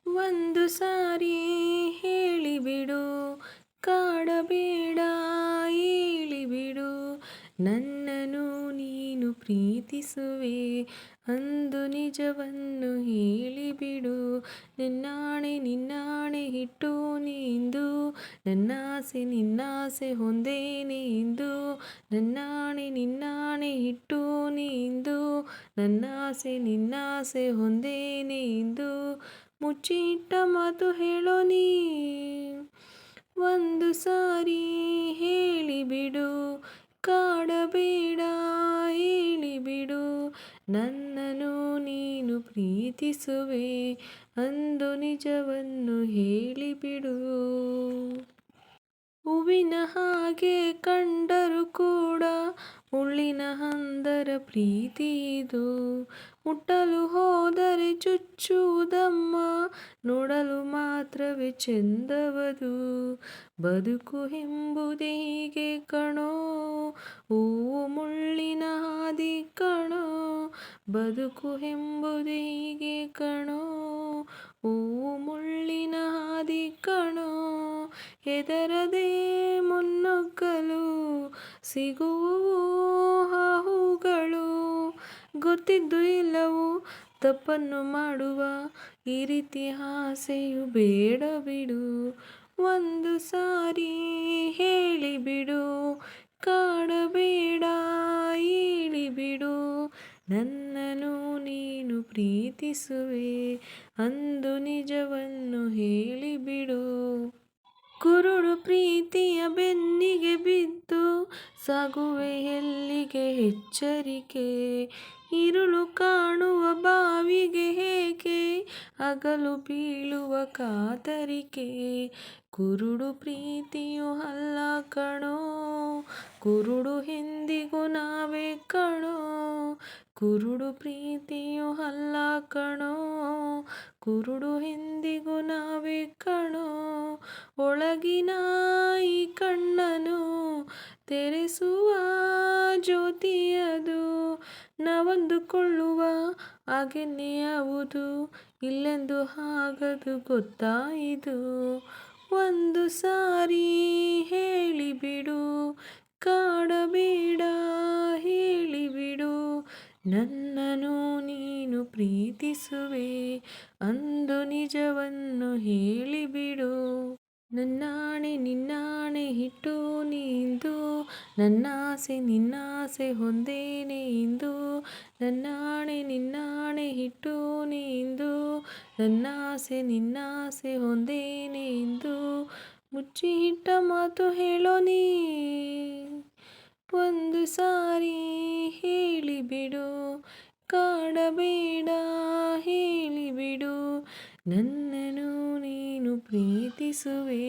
ಒಂದು ಸಾರಿ ಹೇಳಿಬಿಡು, ಕಾಡಬೇಡ ಹೇಳಿಬಿಡು, ನನ್ನನ್ನು ನೀನು ಪ್ರೀತಿಸುವೆ ಅಂದು ನಿಜವನ್ನು ಹೇಳಿಬಿಡು. ನಿನ್ನಾಣೆ ನಿನ್ನಾಣೆ ಇಟ್ಟು ನೀಂದು, ನನ್ನಾಸೆ ನಿನ್ನಾಸೆ ಹೊಂದೇನೆ ಇಂದು. ನನ್ನಾಣೆ ನಿನ್ನಾಣೆ ಇಟ್ಟು ನೀಂದು, ನನ್ನಾಸೆ ನಿನ್ನಾಸೆ ಹೊಂದೇನೆ ಇಂದು. ಮುಚ್ಚಿಟ್ಟ ಮಾತು ಹೇಳೋ ನೀ, ಒಂದು ಸಾರಿ ಹೇಳಿಬಿಡು, ಕಾಡಬೇಡ ಹೇಳಿಬಿಡು, ನನ್ನನ್ನು ನೀನು ಪ್ರೀತಿಸುವೆ ಅಂದು ನಿಜವನ್ನು ಹೇಳಿಬಿಡು. ಹೂವಿನ ಹಾಗೆ ಕಂಡರೂ ಕೂಡ ಮುಳ್ಳಿನ ಹಂದರ ಪ್ರೀತಿ ಇದು. ಮುಟ್ಟಲು ಹೋದರೆ ಚುಚ್ಚುವುದಮ್ಮ, ನೋಡಲು ಮಾತ್ರವೇ ಚೆಂದವದು. ಬದುಕು ಎಂಬುದೇ ಹೀಗೆ ಕಣೋ, ಹೂವು ಮುಳ್ಳಿನ ಹಾದಿ ಕಣೋ. ಬದುಕು ಎಂಬುದೇ ಹೀಗೆ ಕಣೋ, ಹೂವು ಮುಳ್ಳಿನ ಹಾದಿ ಕಣೋ. ಹೆದರದೆ ಮುನ್ನುಗ್ಗಲು ಸಿಗುವವು ಆ ಹೂಗಳು. ಗೊತ್ತಿದ್ದು ಇಲ್ಲವೂ ತಪ್ಪನ್ನು ಮಾಡುವ ಈ ರೀತಿ ಆಸೆಯು ಬೇಡ ಬಿಡು. ಒಂದು ಸಾರಿ ಹೇಳಿಬಿಡು, ಕಾಡಬೇಡ ಹೇಳಿಬಿಡು, ನನ್ನನ್ನು ನೀನು ಪ್ರೀತಿಸುವೆ ಅಂದು ನಿಜವನ್ನು ಹೇಳಿಬಿಡು. ಕುರುಡು ಪ್ರೀತಿಯ ಬೆನ್ನಿಗೆ ಬಿದ್ದು ಸಾಗುವೆ ಎಲ್ಲಿಗೆ ಎಚ್ಚರಿಕೆ. ഇരുಳು ಕಾಣುವ ಬಾವಿಗೆ ಏಕೆ ಹಗಲು ಬೀಳುವ ಕಾತರಿಕೆ. ಕುರುಡು ಪ್ರೀತಿಯು ಅಲ್ಲ ಕಣೋ, ಕುರುಡು ಎಂದಿಗೂ ನಾವೇ ಕಣೋ. ಕುರುಡು ಪ್ರೀತಿಯು ಅಲ್ಲ ಕಣೋ, ಕುರುಡು ಎಂದಿಗೂ ನಾವೇ ಕಣೋ. ಒಳಗಿನ ಈ ಕಣ್ಣನು ತೆರೆಸುವ ಜ್ಯೋತಿಯದು, ನಾವಂದುಕೊಳ್ಳುವ ಹಾಗೆಯೇ ಯಾವುದು ಇಲ್ಲೆಂದು ಆಗದು ಗೊತ್ತಾ ಇದು. ಒಂದು ಸಾರಿ ಹೇಳಿಬಿಡು, ಕಾಡಬೇಡ ಹೇಳಿಬಿಡು, ನನ್ನನ್ನು ನೀನು ಪ್ರೀತಿಸುವೆ ಅಂದು ನಿಜವನ್ನು ಹೇಳಿಬಿಡು. ನನ್ನಾಣೆ ನಿನ್ನಾಣೆ ಇಟ್ಟು ನೀಂದು, ನನ್ನಾಸೆ ನಿನ್ನಾಸೆ ಹೊಂದೇನೆ ಇಂದು. ನನ್ನಾಣೆ ನಿನ್ನಾಣೆ ಇಟ್ಟು ನೀಂದು, ನನ್ನಾಸೆ ನಿನ್ನಾಸೆ ಹೊಂದೇನೆ ಇಂದು. ಮುಚ್ಚಿಟ್ಟ ಮಾತು ಹೇಳೋ ನೀ, ಒಂದು ಸಾರಿ ಹೇಳಿಬಿಡು, ಕಾಡಬೇಡ ಹೇಳಿಬಿಡು, ನನ್ನನ್ನು ನೀನು ಪ್ರೀತಿಸುವೆ